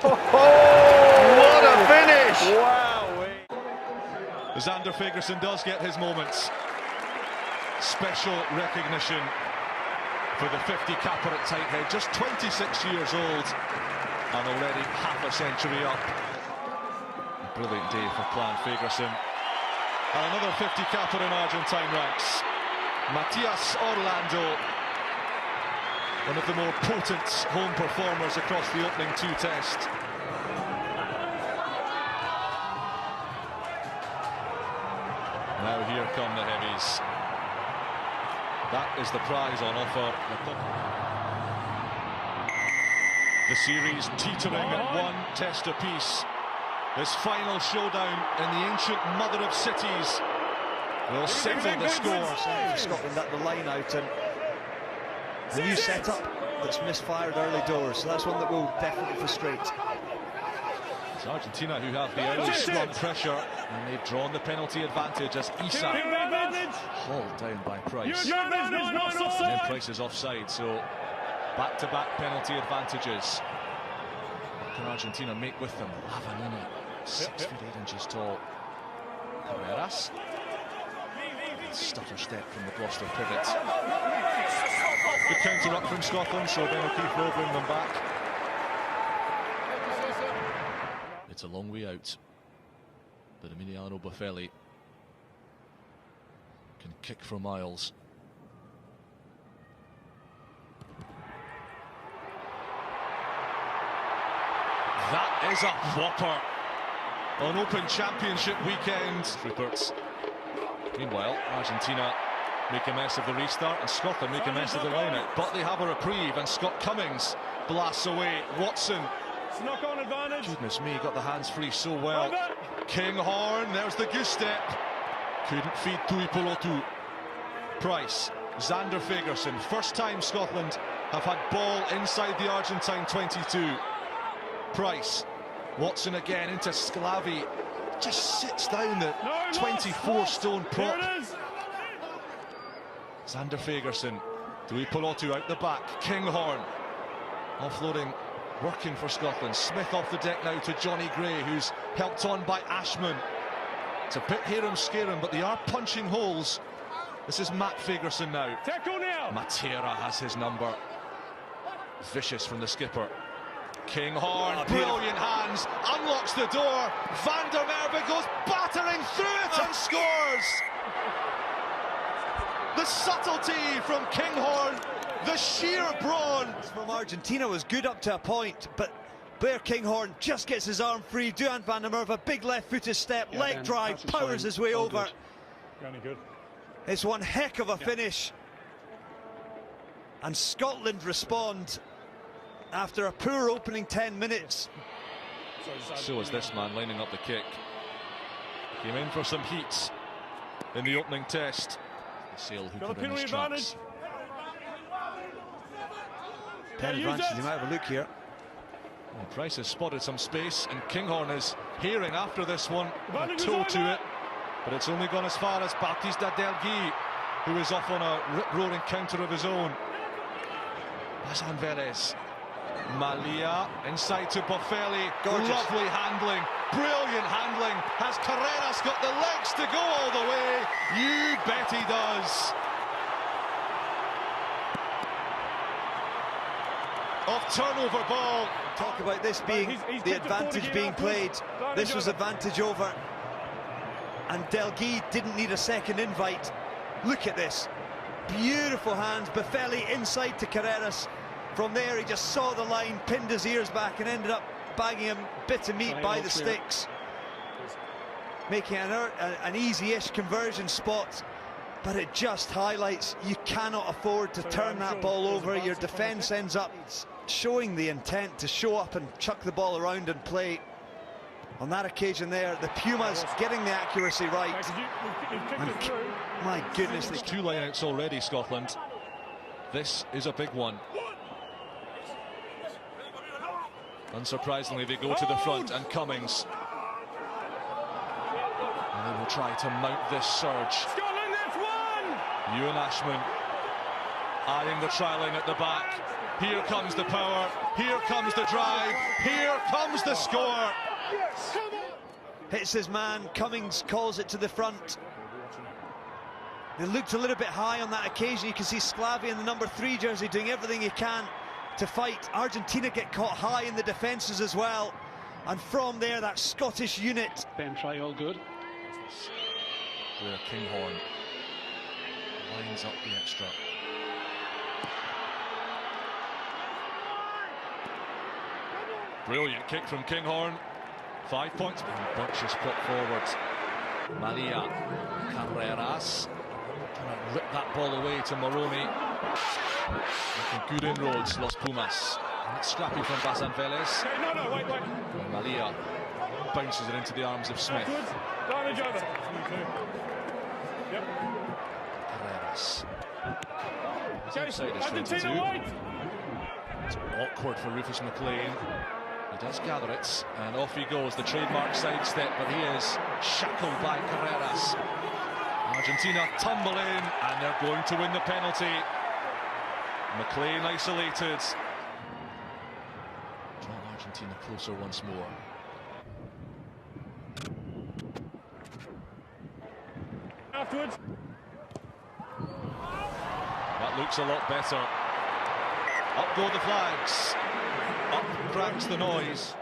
What a finish! Wow! Xander Fagerson does get his moments. Special recognition for the 50 capper at tight head, just 26 years old and already half a century up. A brilliant day for Clan Fagerson. And another 50 capper in Argentine ranks. Matias Orlando, one of the more potent home performers across the opening two test. Now here come the heavies. That is the prize on offer. The series teetering at one test apiece. This final showdown in the ancient mother of cities will settle the score. For Scotland at the line out, and a new setup that's misfired early doors, so that's one that will definitely frustrate. It's Argentina who have the early scrum pressure, and they've drawn the penalty advantage as Isa hauled down by Price. And then Price is offside, so back-to-back penalty advantages. What can Argentina make with them? Lavanini, 6 feet 8 inches tall. Carreras. Stutter step from the Gloucester pivot. Good counter up from Scotland, so Ben O'Keefe will bring them back. It's a long way out, but Emiliano Buffelli can kick for miles. That is a whopper on Open Championship weekend. Rupert's. Meanwhile, Argentina make a mess of the restart and Scotland make a mess of the line-out, but they have a reprieve, and Scott Cummings blasts away. Watson, Knock-on advantage. goodness me, got the hands free so well. Kinghorn, there's the goose step. Couldn't feed Tuipolotu. Price, Xander Fagerson. First time Scotland have had ball inside the Argentine 22. Price, Watson again into Sclavi. Just sits down the 24-stone prop. Xander Fagerson, Tuipolotu out the back. Kinghorn, offloading, working for Scotland. Smith off the deck now to Johnny Gray, who's helped on by Ashman. It's a bit harum-scarum, but they are punching holes. This is Matt Fagerson now. Matera has his number. Vicious from the skipper. Kinghorn, brilliant hands, unlocks the door. Van der Merwe goes battering through it and scores. The subtlety from Kinghorn, the sheer brawn From Argentina was good up to a point, but Blair Kinghorn just gets his arm free. Duhan van der Merwe, big left-footed step, leg drive, powers his way over. Good. It's one heck of a finish. And Scotland respond after a poor opening 10 minutes. So is this man lining up the kick. Came in for some heat in the opening test. Sale hooker in his tracks. Pen advantage, he might have a look here. And Price has spotted some space, and Kinghorn is hearing after this one. A toe to it, but it's only gone as far as Baptista Delgui, who is off on a rip-roaring counter of his own. Bazan Velez. Malia inside to Buffelli. Lovely handling, brilliant handling. Has Carreras got the legs to go all the way? You bet he does. Off turnover ball. Talk about this being the advantage being played. This was advantage over. And Delgui didn't need a second invite. Look at this. Beautiful hands. Buffelli inside to Carreras. From there, he just saw the line, pinned his ears back, and ended up bagging him bit of meat by the sticks. Making an easy-ish conversion spot, but it just highlights you cannot afford to turn that ball over. Your defence ends up showing the intent to show up and chuck the ball around and play. On that occasion there, the Pumas getting the accuracy right. And my goodness. There's 2 lineouts already, Scotland. This is a big one. Unsurprisingly, they go to the front, and Cummings. And they will try to mount this surge. Scotland, that's one! Ewan Ashman eyeing the try line at the back. Here comes the power, here comes the drive, here comes the score. Hits his man, Cummings calls it to the front. They looked a little bit high on that occasion. You can see Sclavi in the number 3 jersey doing everything he can to fight. Argentina get caught high in the defences as well. And from there, that Scottish unit. Ben try all good. Where Kinghorn lines up the extra. Brilliant kick from Kinghorn. 5 points. Bunches put forward. Malia, Carreras. Trying to rip that ball away to Moroni. Making good inroads, Los Pumas. And it's scrappy from Basan Velez. No, wait. Malia bounces it into the arms of Smith. Damage over. Yep. Carreras. Okay, Outside his 22. Argentina wait. It's awkward for Rufus McLean. He does gather it, and off he goes, the trademark sidestep, but he is shackled by Carreras. Argentina tumble in, and they're going to win the penalty. McLean isolated. Draw Argentina closer once more. Afterwards. That looks a lot better. Up go the flags. Up cracks the noise.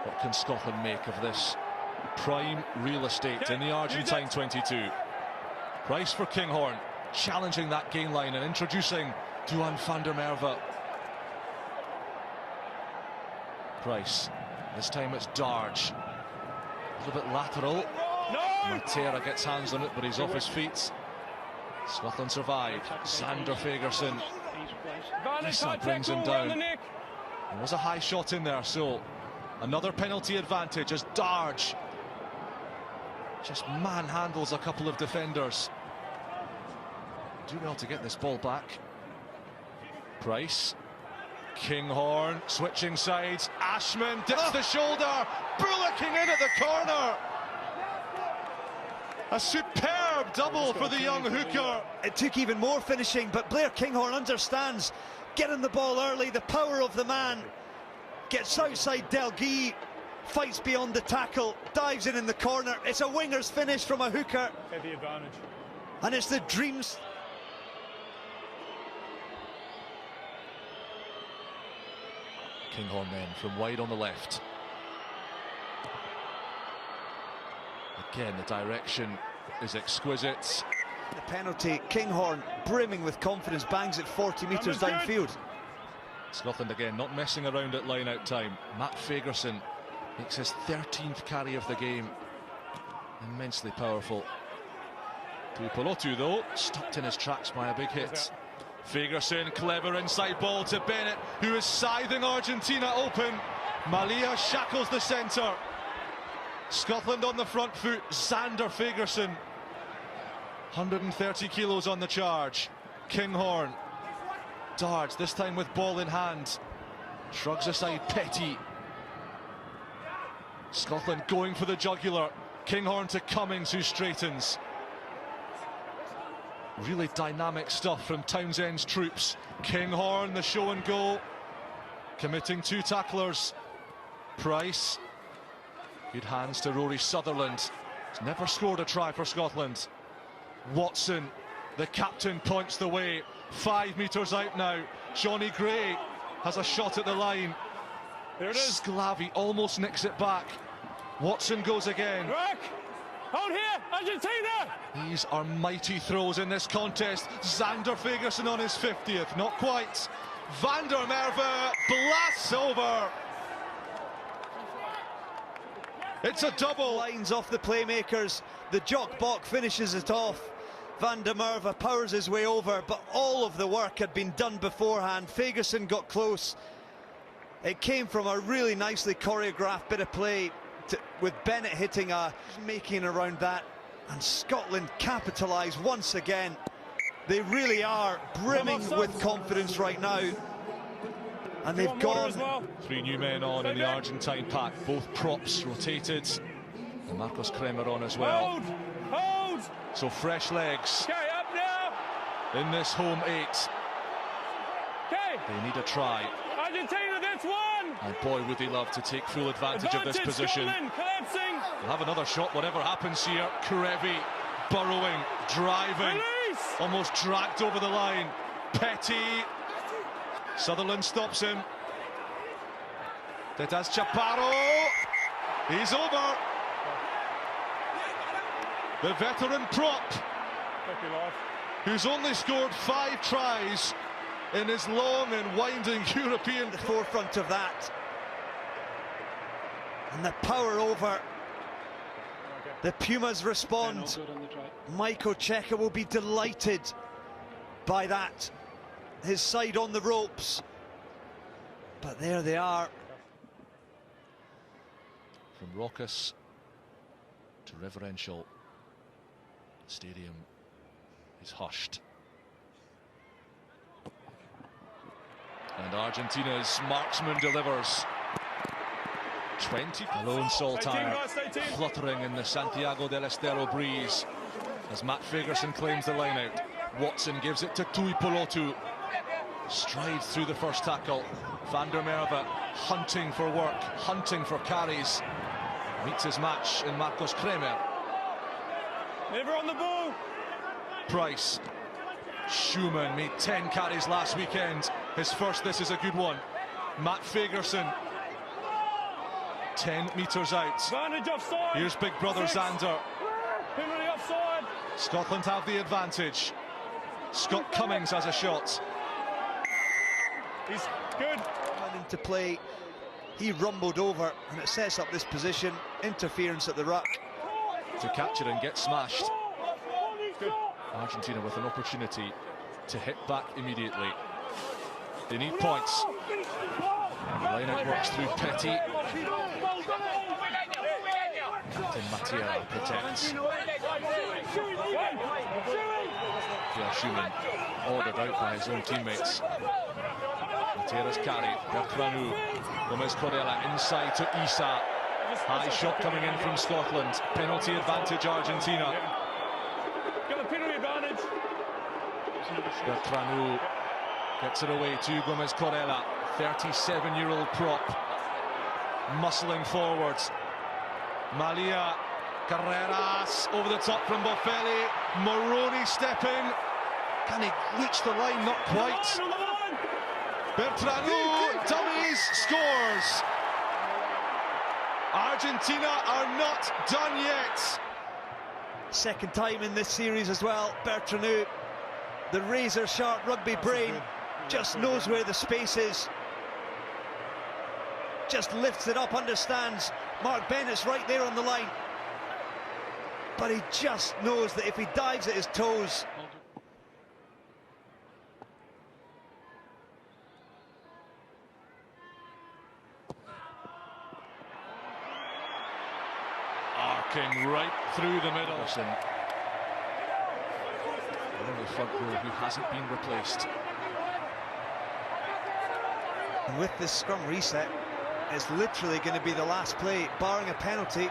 What can Scotland make of this prime real estate in the Argentine 22? Price for Kinghorn, challenging that gain line and introducing Duan van der Merwe. Price, this time it's Darge. A little bit lateral. Matera gets hands on it, but he's off his feet. Scotland survived. Sander Fagerson. Issa brings him down. There was a high shot in there, so another penalty advantage as Darge just manhandles a couple of defenders. Do well to get this ball back. Price. Kinghorn switching sides. Ashman dips the shoulder. Bullocking in at the corner. A superb double for the young hooker. It took even more finishing, but Blair Kinghorn understands getting the ball early, the power of the man. Gets outside Delguy, fights beyond the tackle, dives in the corner. It's a winger's finish from a hooker. Get the advantage. And it's the dreams. Kinghorn then from wide on the left. Again, the direction is exquisite. The penalty, Kinghorn brimming with confidence, bangs it 40 metres downfield. Scotland again not messing around at line-out time. Matt Fagerson makes his 13th carry of the game. Immensely powerful. Tuipulotu though, stopped in his tracks by a big hit. Fagerson, clever inside ball to Bennett, who is scything Argentina open. Malia shackles the centre. Scotland on the front foot. Sander Fagerson, 130 kilos on the charge. Kinghorn, Darge, this time with ball in hand, shrugs aside Petty. Scotland going for the jugular. Kinghorn to Cummings, who straightens. Really dynamic stuff from Townsend's troops. Kinghorn, the show and go, committing 2 tacklers. Price, good hands to Rory Sutherland. He's never scored a try for Scotland. Watson, the captain, points the way. 5 metres out now. Johnny Gray has a shot at the line. There it is. Sclavi almost nicks it back. Watson goes again. Back. Out here, Argentina! These are mighty throws in this contest. Sander Fagerson on his 50th, not quite. Van der Merwe blasts over. It's a double. Lines off the playmakers. The Jock Bock finishes it off. Van der Merwe powers his way over, but all of the work had been done beforehand. Fagerson got close. It came from a really nicely choreographed bit of play with Bennett hitting making around that, and Scotland capitalise once again. They really are brimming with confidence right now, and they've gone. 3 new men on in the Argentine pack, both props rotated, and Marcos Kremer on as well. Hold! So fresh legs Okay, up now! in this home 8. They need a try. Argentina, that's one! And boy, would they love to take full advantage of this position. Scotland, collapsing! They'll have another shot, whatever happens here. Karevi, burrowing, driving, Release! almost dragged over the line. Petty. Sutherland stops him. Tetas Chaparro. He's over. The veteran prop, who's only scored 5 tries in his long and winding European the forefront of that, and the power over. The Pumas respond. Michael Cheika will be delighted by that. His side on the ropes, but there they are. From raucous to reverential, the stadium is hushed. And Argentina's marksman delivers. 20 alone Soltan fluttering in the Santiago del Estero breeze as Matt Fagerson claims the line out. Watson gives it to Tuipolotu. Strides through the first tackle. Van der Merwe hunting for work, hunting for carries. Meets his match in Marcos Kremer. Never on the ball. Price. Schumann made 10 carries last weekend. His first, this is a good one. Matt Fagerson. 10 metres out. Advantage offside. Here's big brother 6. Zander. Penalty offside. Scotland have the advantage. Scott Cummings has a shot. He's good. Into play, he rumbled over, and it sets up this position. Interference at the ruck. To catch it and get smashed. Good. Argentina with an opportunity to hit back immediately. They need points. The line out works through Petty. Captain Mattia protects. Pierre Schumann ordered out by his own teammates. Matera's carry, Bertranu, Gomez Corella inside to Issa. High shot coming in from Scotland. Penalty advantage Argentina. Got a penalty advantage. Bertranu gets it away to Gomez Corella. 37-year-old prop. Muscling forwards. Malia, Carreras over the top from Boffelli. Moroni stepping. Can he reach the line? Not quite. Bertranu dummies, scores. Argentina are not done yet. Second time in this series as well. Bertranu, the razor-sharp rugby brain, just knows where the space is. Just lifts it up, understands Mark Bennett's right there on the line. But he just knows that if he dives at his toes, arcing right through the middle. On the front row who hasn't been replaced. and with this scrum reset, it's literally going to be the last play, barring a penalty.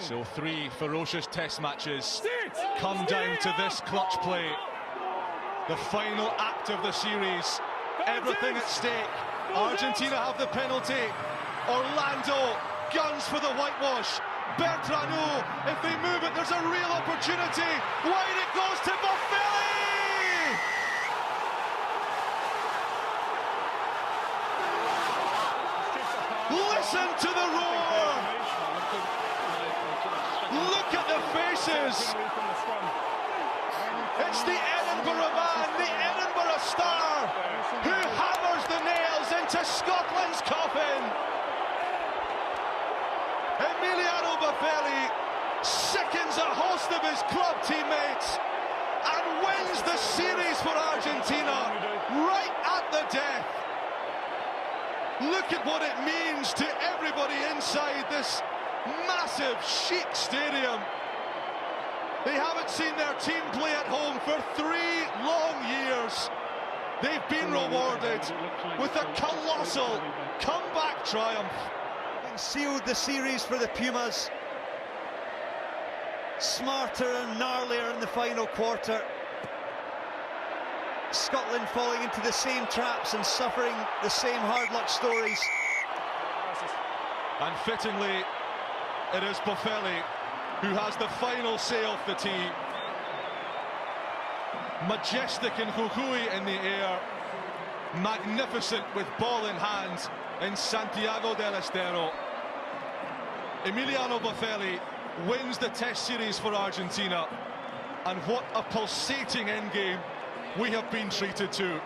So 3 ferocious test matches come down to this clutch play. The final act of the series. Everything at stake. Argentina have the penalty. Orlando guns for the whitewash. Bertranu, if they move it, there's a real opportunity. Wide it goes to Boffelli! Listen to the roar! Look at the faces! It's the Edinburgh man, the Edinburgh star, who hammers the nails into Scotland's coffin. Emiliano Boffelli sickens a host of his club teammates and wins the series for Argentina right at the death. Look at what it means to everybody inside this massive, chic stadium. They haven't seen their team play at home for 3 long years. They've been rewarded with a colossal comeback triumph. Sealed the series for the Pumas. smarter and gnarlier in the final quarter. Scotland falling into the same traps and suffering the same hard luck stories. And fittingly, it is Boffelli who has the final say off the tee. Majestic and hoo-hooey in the air, magnificent with ball in hand in Santiago del Estero. Emiliano Boffelli wins the Test series for Argentina, and what a pulsating endgame we have been treated to.